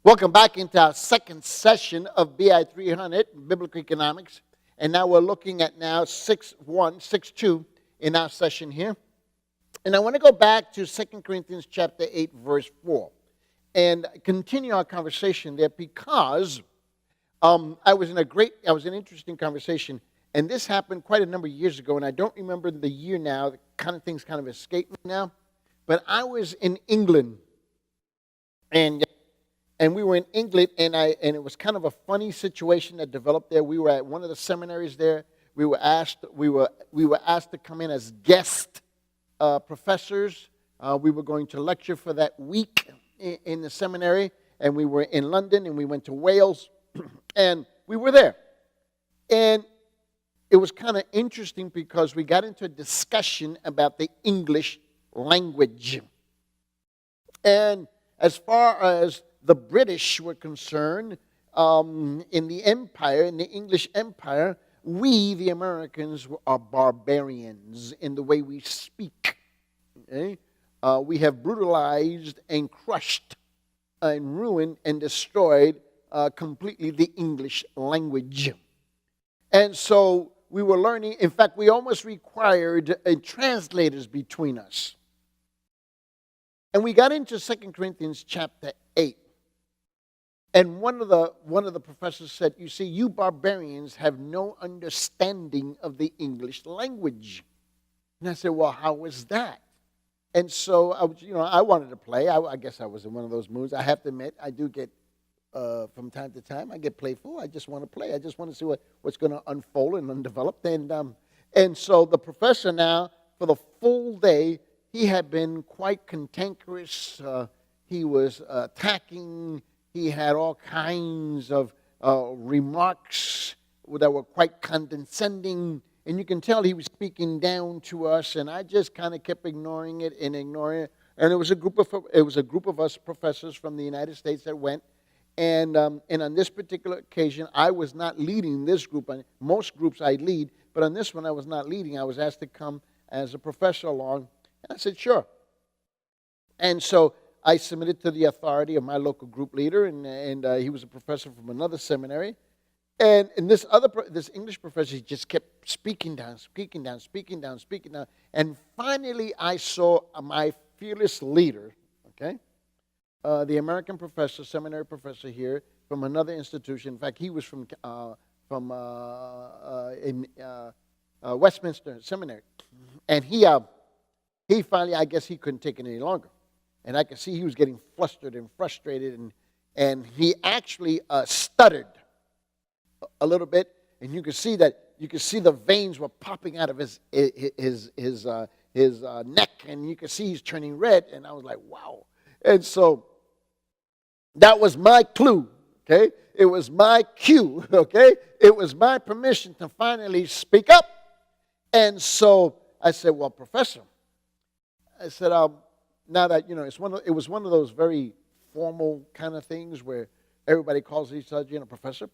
Welcome back into our second session of BI 300, Biblical Economics. And now we're looking at now 6.1, 6.2 in our session here. And I want to go back to 2 Corinthians chapter 8, verse 4, and continue our conversation there because I was in an interesting conversation, and this happened quite a number of years ago, and I don't remember the year now. The kind of things kind of escape me now. But I was in England, and we were in England, and it was kind of a funny situation that developed there. We were at one of the seminaries there. We were asked to come in as guest professors. We were going to lecture for that week in the seminary, and we were in London, and we went to Wales, and we were there. And it was kind of interesting because we got into a discussion about the English language. And as far as the British were concerned, in the empire, in the English empire, we, the Americans, are barbarians in the way we speak. Okay? We have brutalized and crushed and ruined and destroyed completely the English language. And so we were learning, in fact, we almost required translators between us. And we got into 2 Corinthians chapter 8. And one of the professors said, you see, you barbarians have no understanding of the English language. And I said, well, how is that? And so I wanted to play. I guess I was in one of those moods. I have to admit, I do get, from time to time, I get playful. I just want to play. I just want to see what's going to unfold and undevelop. And so the professor now, for the full day, he had been quite cantankerous. He was attacking. He had all kinds of remarks that were quite condescending, and you can tell he was speaking down to us. And I just kind of kept ignoring it. And it was a group of us professors from the United States that went. And on this particular occasion, I was not leading this group. Most groups I lead, but on this one I was not leading. I was asked to come as a professor along, and I said sure. And so I submitted to the authority of my local group leader, and he was a professor from another seminary. And this English professor, he just kept speaking down. And finally, I saw my fearless leader, okay, the American professor, seminary professor here from another institution. In fact, he was from Westminster Seminary. And he finally, I guess he couldn't take it any longer. And I could see he was getting flustered and frustrated, and he actually stuttered a little bit, and you could see the veins were popping out of his neck, and you could see he's turning red, and I was like, wow. And so that was my clue, okay? It was my cue, okay? It was my permission to finally speak up. And so I said, well, professor, I said, now that, it was one of those very formal kind of things where everybody calls each other, professor,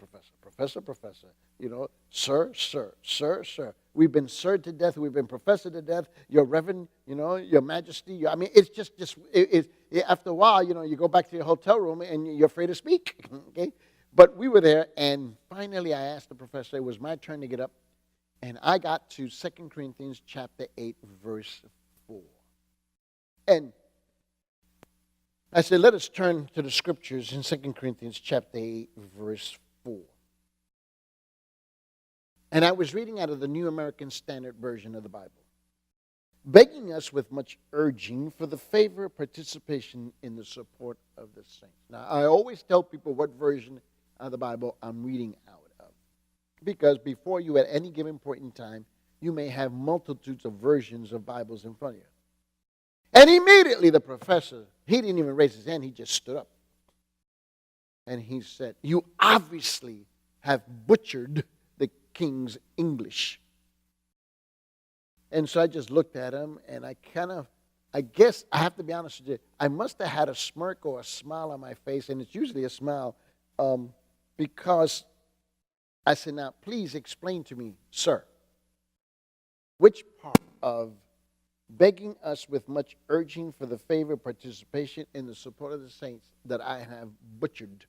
sir. We've been sir to death. We've been professor to death. Your reverend, your majesty. It's just after a while, you go back to your hotel room and you're afraid to speak, okay? But we were there, and finally I asked the professor, it was my turn to get up, and I got to 2 Corinthians chapter 8, verse 4. And I said, let us turn to the scriptures in 2 Corinthians chapter 8, verse 4. And I was reading out of the New American Standard Version of the Bible. Begging us with much urging for the favor of participation in the support of the saints. Now, I always tell people what version of the Bible I'm reading out of. Because before you, at any given point in time, you may have multitudes of versions of Bibles in front of you. And immediately the professor, he didn't even raise his hand, he just stood up. And he said, you obviously have butchered the King's English. And so I just looked at him, and I guess, I have to be honest with you, I must have had a smirk or a smile on my face, and it's usually a smile, because I said, now, please explain to me, sir, which part of begging us with much urging for the favor of participation in the support of the saints that I have butchered.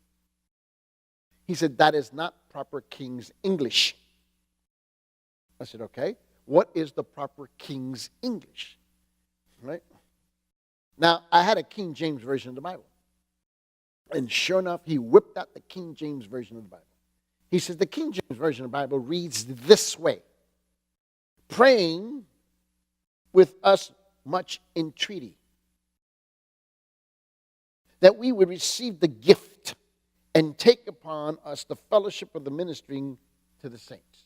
He said, that is not proper King's English. I said, okay, what is the proper King's English? Right? Now, I had a King James Version of the Bible. And sure enough, he whipped out the King James Version of the Bible. He says, the King James Version of the Bible reads this way: praying with us much entreaty, that we would receive the gift and take upon us the fellowship of the ministering to the saints.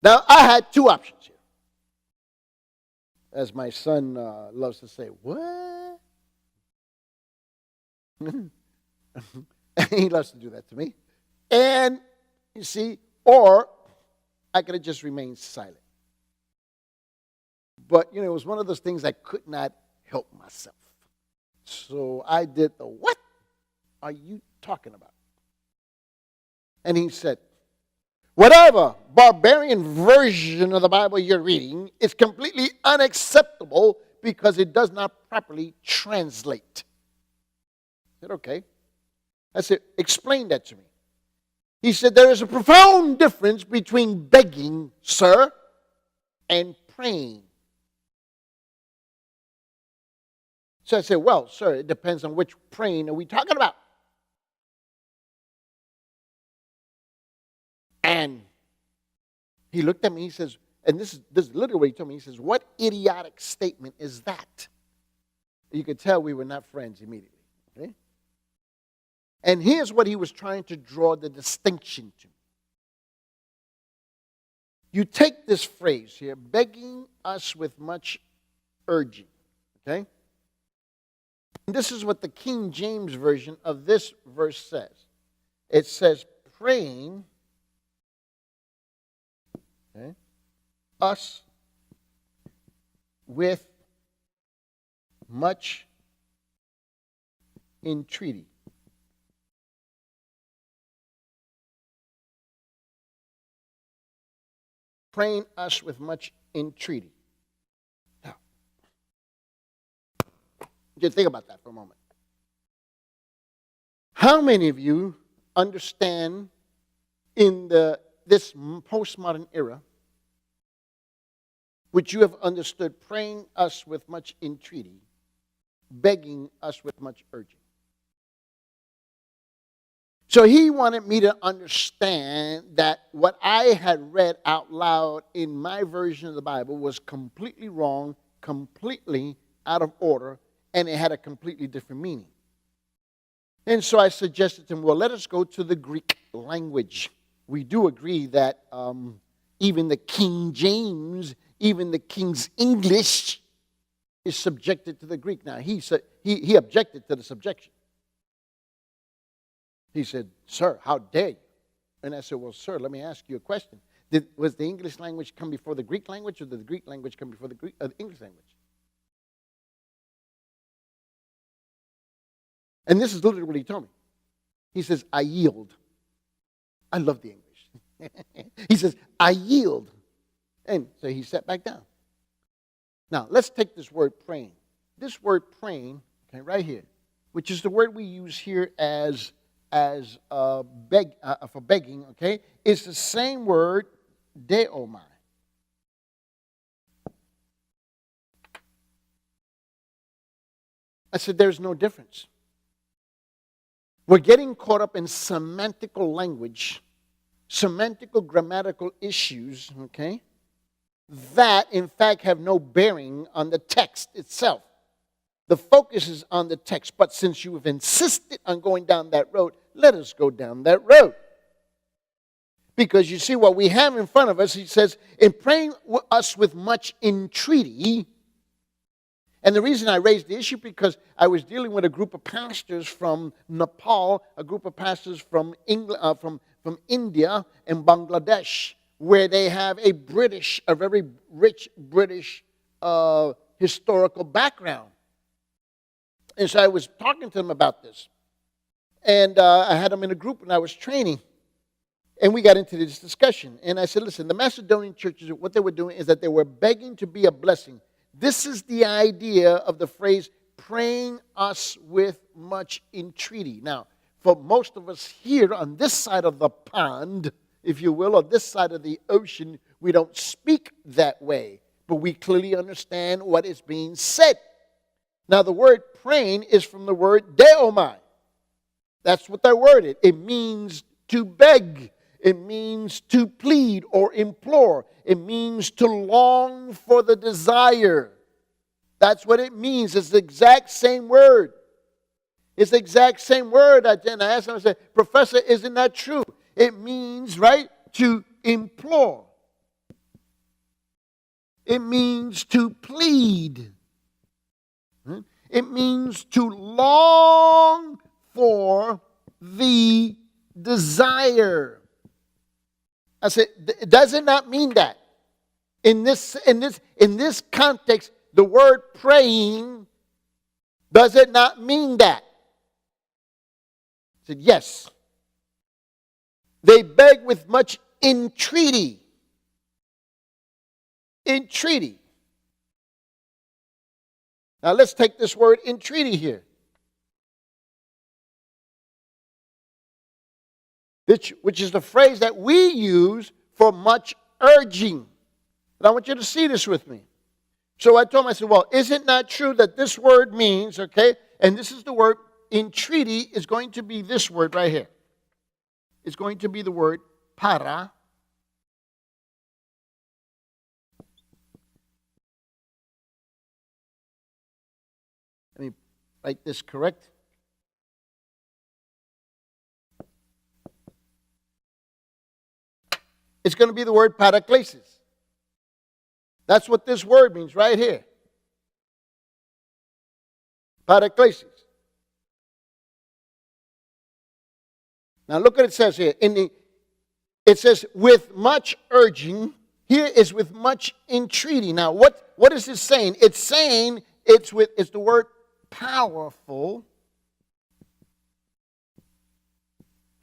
Now, I had two options here. As my son loves to say, what? He loves to do that to me. And, you see, or I could have just remained silent. But, it was one of those things I could not help myself. So I did the, what are you talking about? And he said, whatever barbarian version of the Bible you're reading is completely unacceptable because it does not properly translate. I said, okay. I said, explain that to me. He said, there is a profound difference between begging, sir, and praying. So I said, well, sir, it depends on which praying are we talking about. And he looked at me, he says, and this is literally what he told me. He says, what idiotic statement is that? You could tell we were not friends immediately. Okay? And here's what he was trying to draw the distinction to. You take this phrase here, begging us with much urging. Okay? And this is what the King James Version of this verse says. It says, praying us with much entreaty. Praying us with much entreaty. Now, just think about that for a moment. How many of you understand in this postmodern era, which you have understood praying us with much entreaty, begging us with much urging? So he wanted me to understand that what I had read out loud in my version of the Bible was completely wrong, completely out of order, and it had a completely different meaning. And so I suggested to him, well, let us go to the Greek language. We do agree that even the King James, even the King's English is subjected to the Greek. Now, he objected to the subjection. He said, sir, how dare you? And I said, well, sir, let me ask you a question. Was the English language come before the Greek language, or did the Greek language come before the English language? And this is literally what he told me. He says, I yield. I love the English. He says, I yield. And so he sat back down. Now, let's take this word praying. This word praying, okay, right here, which is the word we use here as for begging, okay, is the same word, deomai. I said, there's no difference. We're getting caught up in semantical language, semantical grammatical issues, okay, that in fact have no bearing on the text itself. The focus is on the text, but since you have insisted on going down that road, let us go down that road. Because you see what we have in front of us, he says, in praying us with much entreaty. And the reason I raised the issue, because I was dealing with a group of pastors from Nepal, a group of pastors from England, from India and Bangladesh, where they have a very rich British historical background. And so I was talking to them about this. And I had them in a group and I was training. And we got into this discussion. And I said, listen, the Macedonian churches, what they were doing is that they were begging to be a blessing. This is the idea of the phrase, praying us with much entreaty. Now, for most of us here on this side of the pond, if you will, or this side of the ocean, we don't speak that way. But we clearly understand what is being said. Now, the word praying is from the word deomai. That's what that word is. It means to beg. It means to plead or implore. It means to long for the desire. That's what it means. It's the exact same word. It's the exact same word. And I asked him, I said, Professor, isn't that true? It means, right, to implore. It means to plead. It means to long for the desire. I said, does it not mean that? In this context, the word praying, does it not mean that? I said, yes. They beg with much entreaty. Entreaty. Now let's take this word entreaty here. Which is the phrase that we use for much urging. And I want you to see this with me. So I told him, I said, well, is it not true that this word means, okay, and this is the word, entreaty is going to be this word right here. It's going to be the word para. Let me write this correct. It's going to be the word paraklesis. That's what this word means right here. Paraklesis. Now look what it says here. It says with much urging. Here is with much entreaty. Now what is it saying? It's saying it's the word powerful.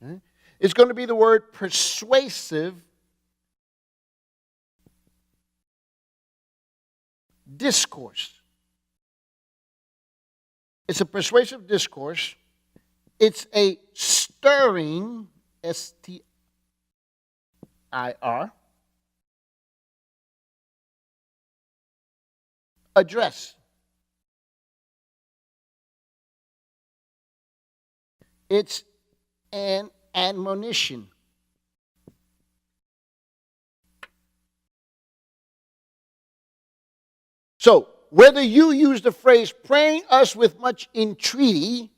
Okay. It's going to be the word persuasive. Discourse. It's a persuasive discourse. It's a stirring, S-T-I-R, address. It's an admonition. So, whether you use the phrase praying us with much entreaty,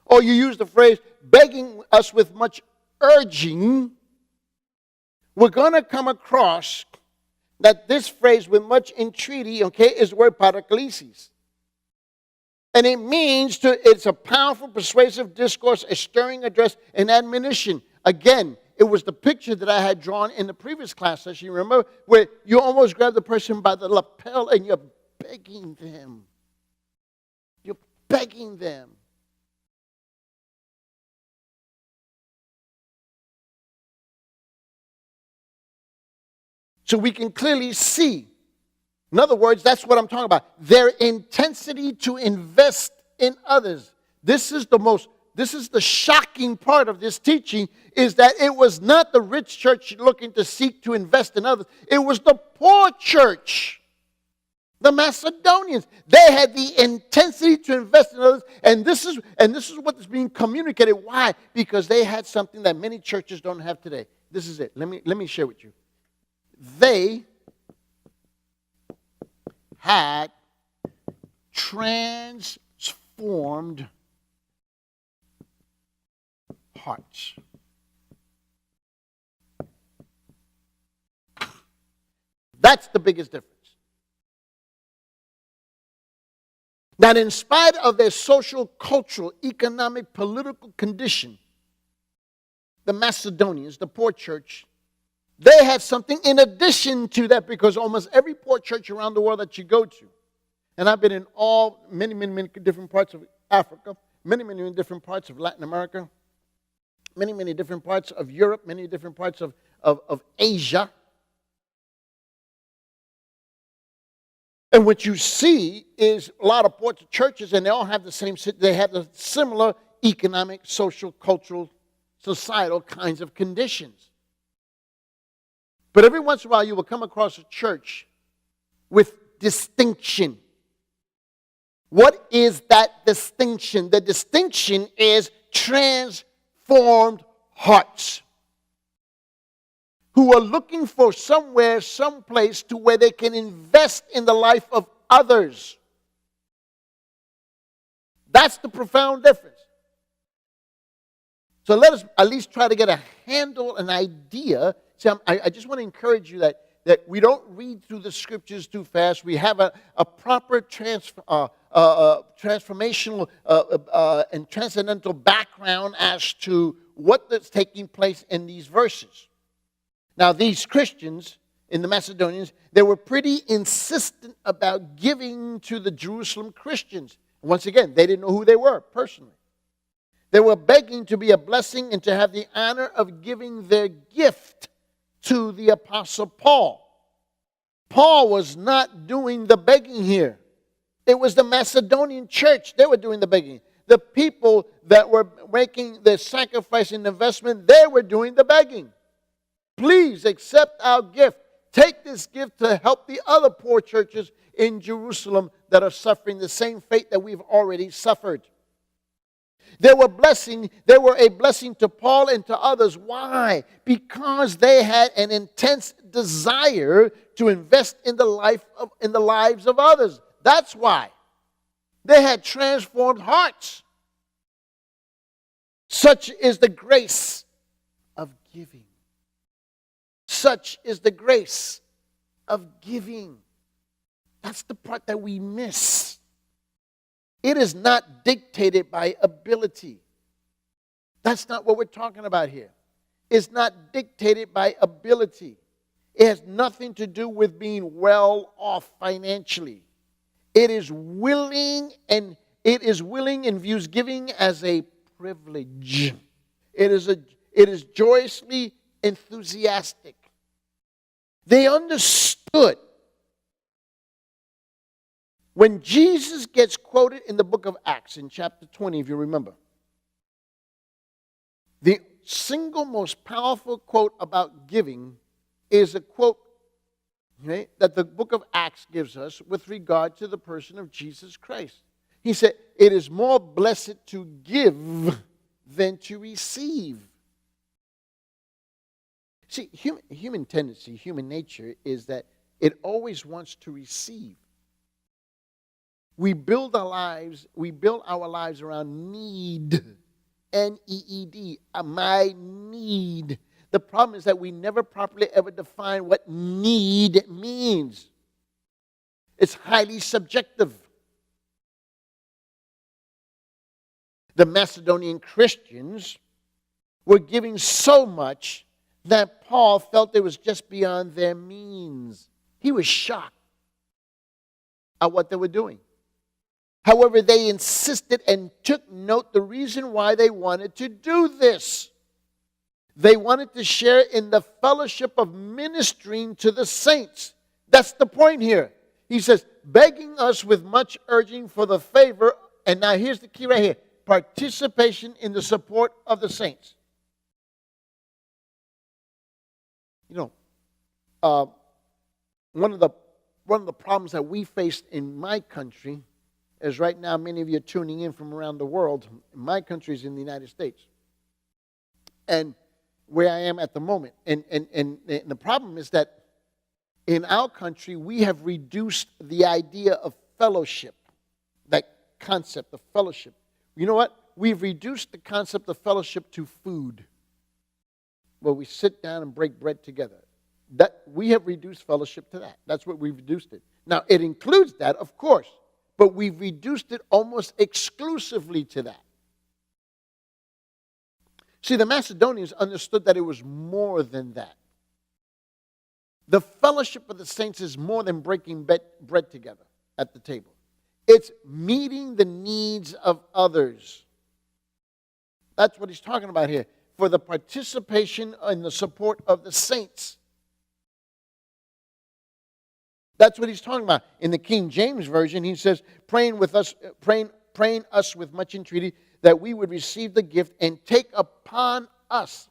or you use the phrase begging us with much urging, we're going to come across that this phrase with much entreaty, okay, is the word paraklesis. And it means it's a powerful, persuasive discourse, a stirring address, an admonition. Again, it was the picture that I had drawn in the previous class session, you remember, where you almost grab the person by the lapel and you're begging them. You're begging them. So we can clearly see. In other words, that's what I'm talking about. Their intensity to invest in others. This is the shocking part of this teaching, is that it was not the rich church looking to seek to invest in others. It was the poor church, the Macedonians. They had the intensity to invest in others, and this is what is being communicated. Why? Because they had something that many churches don't have today. This is it. Let me share with you. They had transformed hearts. That's the biggest difference. That in spite of their social, cultural, economic, political condition, the Macedonians, the poor church, they had something in addition to that, because almost every poor church around the world that you go to, and I've been in many different parts of Africa, many different parts of Latin America, many different parts of Europe, many different parts of Asia. And what you see is a lot of ports of churches, and they all have they have the similar economic, social, cultural, societal kinds of conditions. But every once in a while, you will come across a church with distinction. What is that distinction? The distinction is transformed hearts who are looking for somewhere, someplace to where they can invest in the life of others. That's the profound difference. So let us at least try to get a handle, an idea. See, I just want to encourage you that we don't read through the scriptures too fast. We have a proper transformational and transcendental background as to what is taking place in these verses. Now, these Christians in the Macedonians, they were pretty insistent about giving to the Jerusalem Christians. Once again, they didn't know who they were personally. They were begging to be a blessing and to have the honor of giving their gift to the Apostle Paul. Paul was not doing the begging here. It was the Macedonian church. They were doing the begging. The people that were making the sacrifice and investment, they were doing the begging. Please accept our gift. Take this gift to help the other poor churches in Jerusalem that are suffering the same fate that we've already suffered. They were a blessing to Paul and to others. Why? Because they had an intense desire to invest in the lives of others. That's why. They had transformed hearts. Such is the grace of giving. Such is the grace of giving. That's the part that we miss. It is not dictated by ability. That's not what we're talking about here. It's not dictated by ability. It has nothing to do with being well off financially. It is willing and views giving as a privilege. It is joyously enthusiastic. They understood. When Jesus gets quoted in the book of Acts in chapter 20, if you remember, the single most powerful quote about giving is a quote that the book of Acts gives us with regard to the person of Jesus Christ. He said, "It is more blessed to give than to receive." See, human tendency, human nature is that it always wants to receive. We build our lives around need. N-E-E-D, my need. The problem is that we never properly ever define what need means. It's highly subjective. The Macedonian Christians were giving so much that Paul felt it was just beyond their means. He was shocked at what they were doing. However, they insisted and took note the reason why they wanted to do this. They wanted to share in the fellowship of ministering to the saints. That's the point here. He says, begging us with much urging for the favor, and now here's the key right here, participation in the support of the saints. You know, one of the problems that we face in my country is right now many of you are tuning in from around the world. My country is in the United States. And where I am at the moment. And the problem is that in our country, we have reduced the idea of fellowship, that concept of fellowship. You know what? We've reduced the concept of fellowship to food, where we sit down and break bread together. That we have reduced fellowship to that. That's what we've reduced it. Now, it includes that, of course, but we've reduced it almost exclusively to that. See, the Macedonians understood that it was more than that. The fellowship of the saints is more than breaking bread together at the table. It's meeting the needs of others. That's what he's talking about here. for the participation and the support of the saints. That's what he's talking about. In the King James Version, he says, praying us with much entreaty that we would receive the gift and take upon us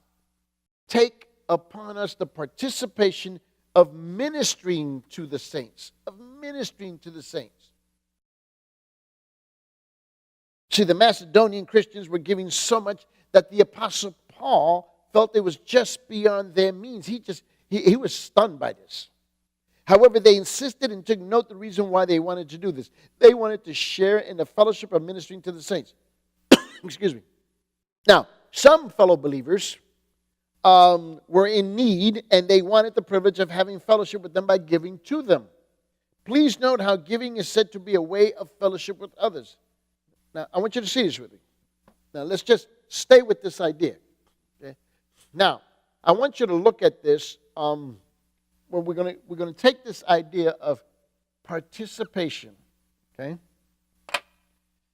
the participation of ministering to the saints. See, the Macedonian Christians were giving so much that the Apostle Paul felt it was just beyond their means. He was stunned by this. However, they insisted and took note the reason why they wanted to do this. They wanted to share in the fellowship of ministering to the saints. Excuse me. Now, some fellow believers were in need, and they wanted the privilege of having fellowship with them by giving to them. Please note how giving is said to be a way of fellowship with others. Now, I want you to see this with me. Now, let's just stay with this idea. Okay? Now, I want you to look at this. Well, we're going to take this idea of participation, okay,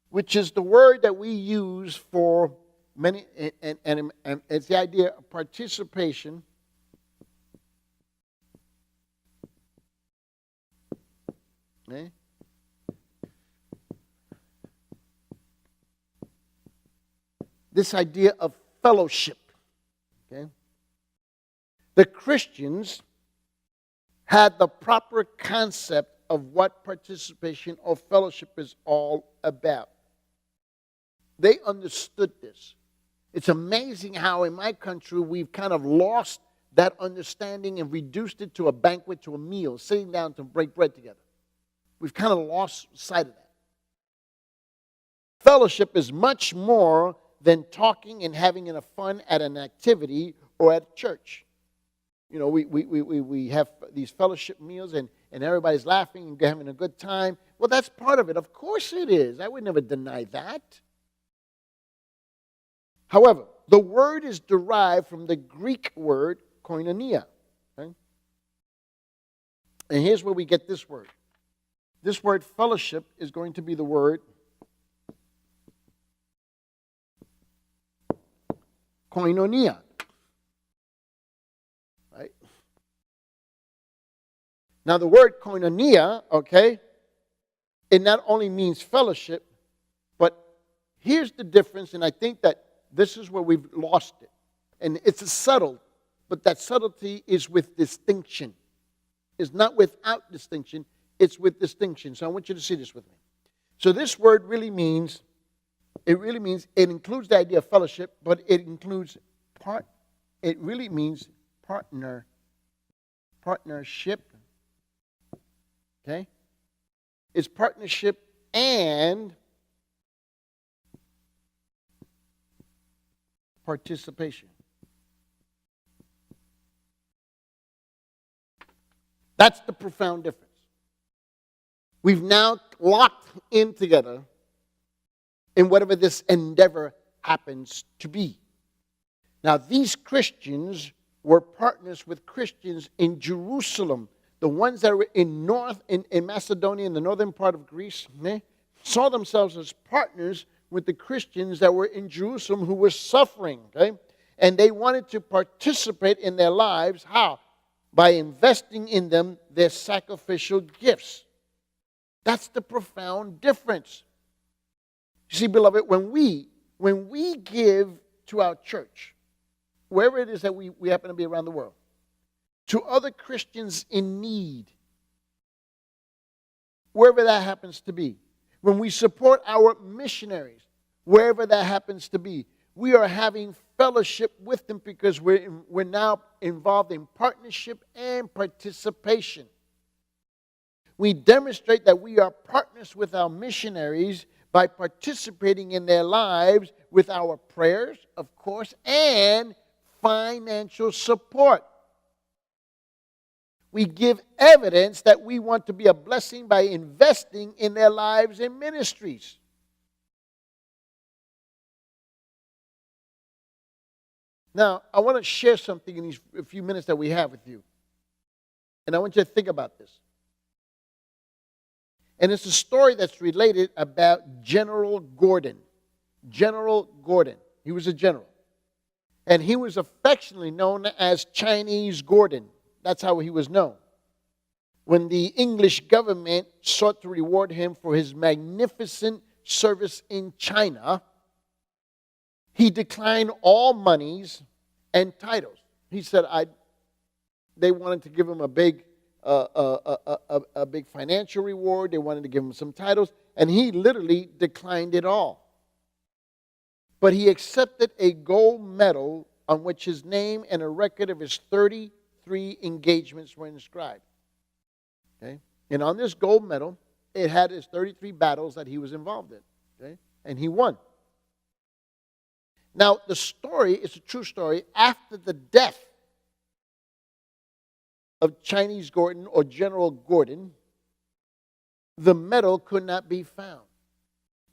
which is the word that we use for many, and it's the idea of participation. Okay. This idea of fellowship. Okay. The Christians had the proper concept of what participation or fellowship is all about. They understood this. It's amazing how in my country we've kind of lost that understanding and reduced it to a banquet, to a meal, sitting down to break bread together. We've kind of lost sight of that. Fellowship is much more than talking and having enough fun at an activity or at church. You know, we have these fellowship meals and everybody's laughing and having a good time. Well, that's part of it. Of course it is. I would never deny that. However, the word is derived from the Greek word koinonia. Okay? And here's where we get this word. This word fellowship is going to be the word koinonia. Now, the word koinonia, okay, it not only means fellowship, but here's the difference, and I think that this is where we've lost it. And it's a subtle, but that subtlety is with distinction. It's not without distinction, it's with distinction. So I want you to see this with me. So this word really means, it includes the idea of fellowship, but it includes it really means partnership. Okay? It's partnership and participation. That's the profound difference. We've now locked in together in whatever this endeavor happens to be. Now, these Christians were partners with Christians in Jerusalem. The ones that were in Macedonia, in the northern part of Greece, saw themselves as partners with the Christians that were in Jerusalem who were suffering. Okay? And they wanted to participate in their lives. How? By investing in them their sacrificial gifts. That's the profound difference. You see, beloved, when we give to our church, wherever it is that we happen to be around the world, to other Christians in need, wherever that happens to be. When we support our missionaries, wherever that happens to be, we are having fellowship with them because we're now involved in partnership and participation. We demonstrate that we are partners with our missionaries by participating in their lives with our prayers, of course, and financial support. We give evidence that we want to be a blessing by investing in their lives and ministries. Now, I want to share something in these few minutes that we have with you. And I want you to think about this. And it's a story that's related about General Gordon. General Gordon. He was a general. And he was affectionately known as Chinese Gordon. That's how he was known. When the English government sought to reward him for his magnificent service in China, he declined all monies and titles. He said they wanted to give him a big financial reward. They wanted to give him some titles, and he literally declined it all. But he accepted a gold medal on which his name and a record of his 33 engagements were inscribed. Okay? And on this gold medal, it had his 33 battles that he was involved in. Okay? And he won. Now, the story is a true story. After the death of Chinese Gordon or General Gordon, the medal could not be found.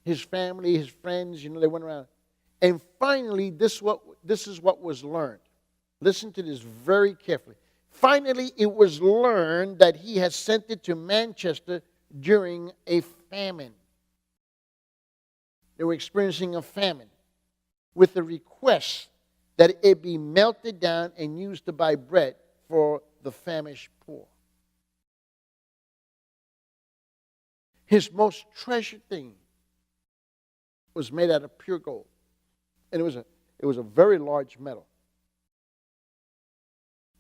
His family, his friends, they went around. And finally, this is what was learned. Listen to this very carefully. Finally, it was learned that he had sent it to Manchester during a famine. They were experiencing a famine with the request that it be melted down and used to buy bread for the famished poor. His most treasured thing was made out of pure gold. And it was a very large metal.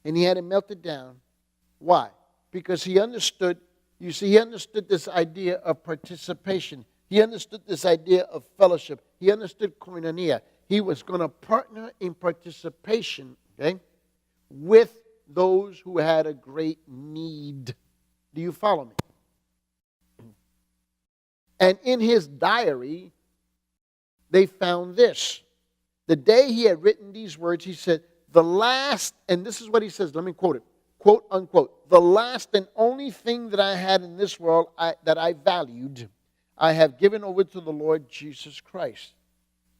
And he had it melted down. Why? Because he understood, he understood this idea of participation. He understood this idea of fellowship. He understood koinonia. He was going to partner in participation, okay, with those who had a great need. Do you follow me? And in his diary, they found this. The day he had written these words, he said, the last, and this is what he says, let me quote it, quote unquote, the last and only thing that I had in this world that I valued, I have given over to the Lord Jesus Christ.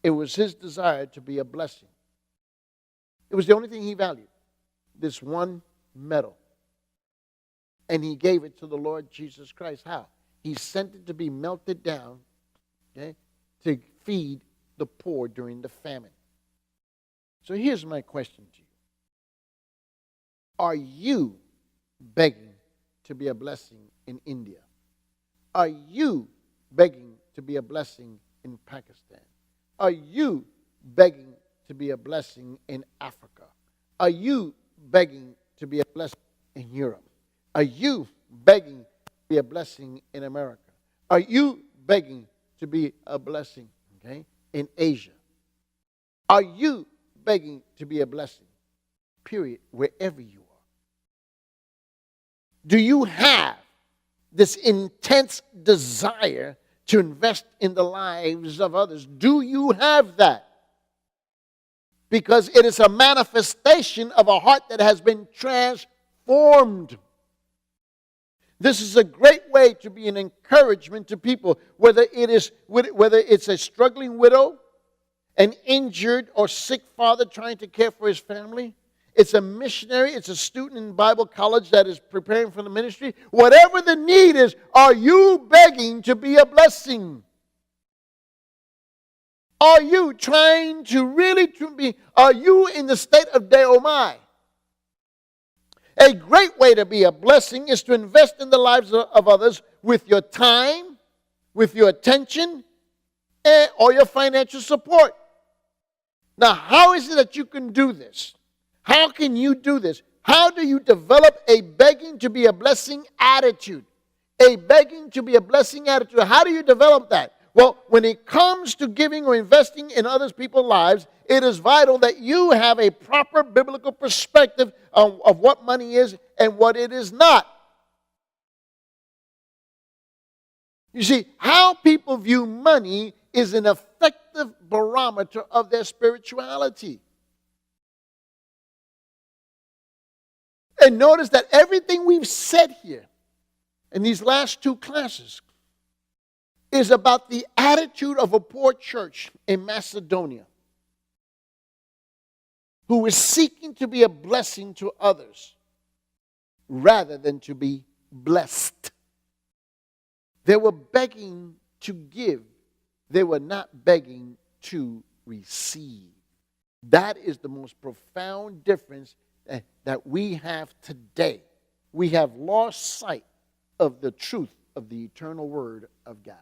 It was his desire to be a blessing. It was the only thing he valued, this one medal. And he gave it to the Lord Jesus Christ. How? He sent it to be melted down, okay, to feed the poor during the famine. So here's my question to you. Are you begging to be a blessing in India? Are you begging to be a blessing in Pakistan? Are you begging to be a blessing in Africa? Are you begging to be a blessing in Europe? Are you begging to be a blessing in America? Are you begging to be a blessing, okay, in Asia? Are you begging to be a blessing, period, wherever you are? Do you have this intense desire to invest in the lives of others? Do you have that? Because it is a manifestation of a heart that has been transformed. This is a great way to be an encouragement to people, whether it's a struggling widow, an injured or sick father trying to care for his family. It's a missionary. It's a student in Bible college that is preparing for the ministry. Whatever the need is, are you begging to be a blessing? Are you trying to really are you in the state of deomai? A great way to be a blessing is to invest in the lives of others with your time, with your attention, or your financial support. Now, how is it that you can do this? How can you do this? How do you develop a begging to be a blessing attitude? A begging to be a blessing attitude. How do you develop that? Well, when it comes to giving or investing in other people's lives, it is vital that you have a proper biblical perspective of what money is and what it is not. You see, how people view money is an effective barometer of their spirituality. And notice that everything we've said here in these last two classes is about the attitude of a poor church in Macedonia who is seeking to be a blessing to others rather than to be blessed. They were begging to give. They were not begging to receive. That is the most profound difference that we have today. We have lost sight of the truth of the eternal Word of God.